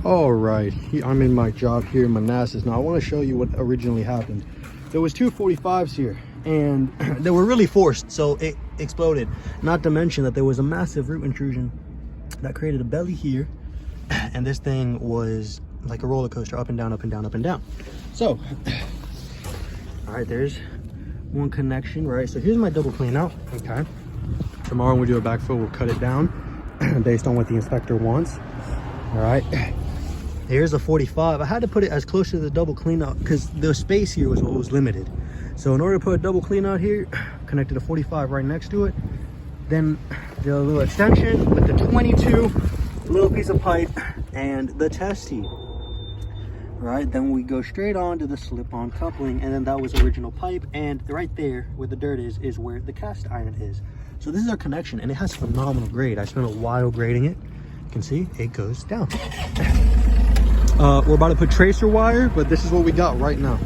All right, I'm in my job here in Manassas. Now I want to show you what originally happened. There was two 45s here, and they were really forced, so it exploded. Not to mention that there was a massive root intrusion that created a belly here, and this thing was like a roller coaster, up and down, up and down, up and down. So, all right, there's one connection, right? So here's my double clean out, okay? Tomorrow when we do a backfill, we'll cut it down based on what the inspector wants, all right? Here's a 45. I had to put it as close to the double clean out because the space here was what was limited. So in order to put a double clean out here, connected a 45 right next to it, then the little extension with the 22, little piece of pipe, and the test tee. Right, then we go straight on to the slip-on coupling, and then that was original pipe, and right there where the dirt is where the cast iron is. So this is our connection, and it has phenomenal grade. I spent a while grading it. You can see it goes down. We're about to put tracer wire, but this is what we got right now.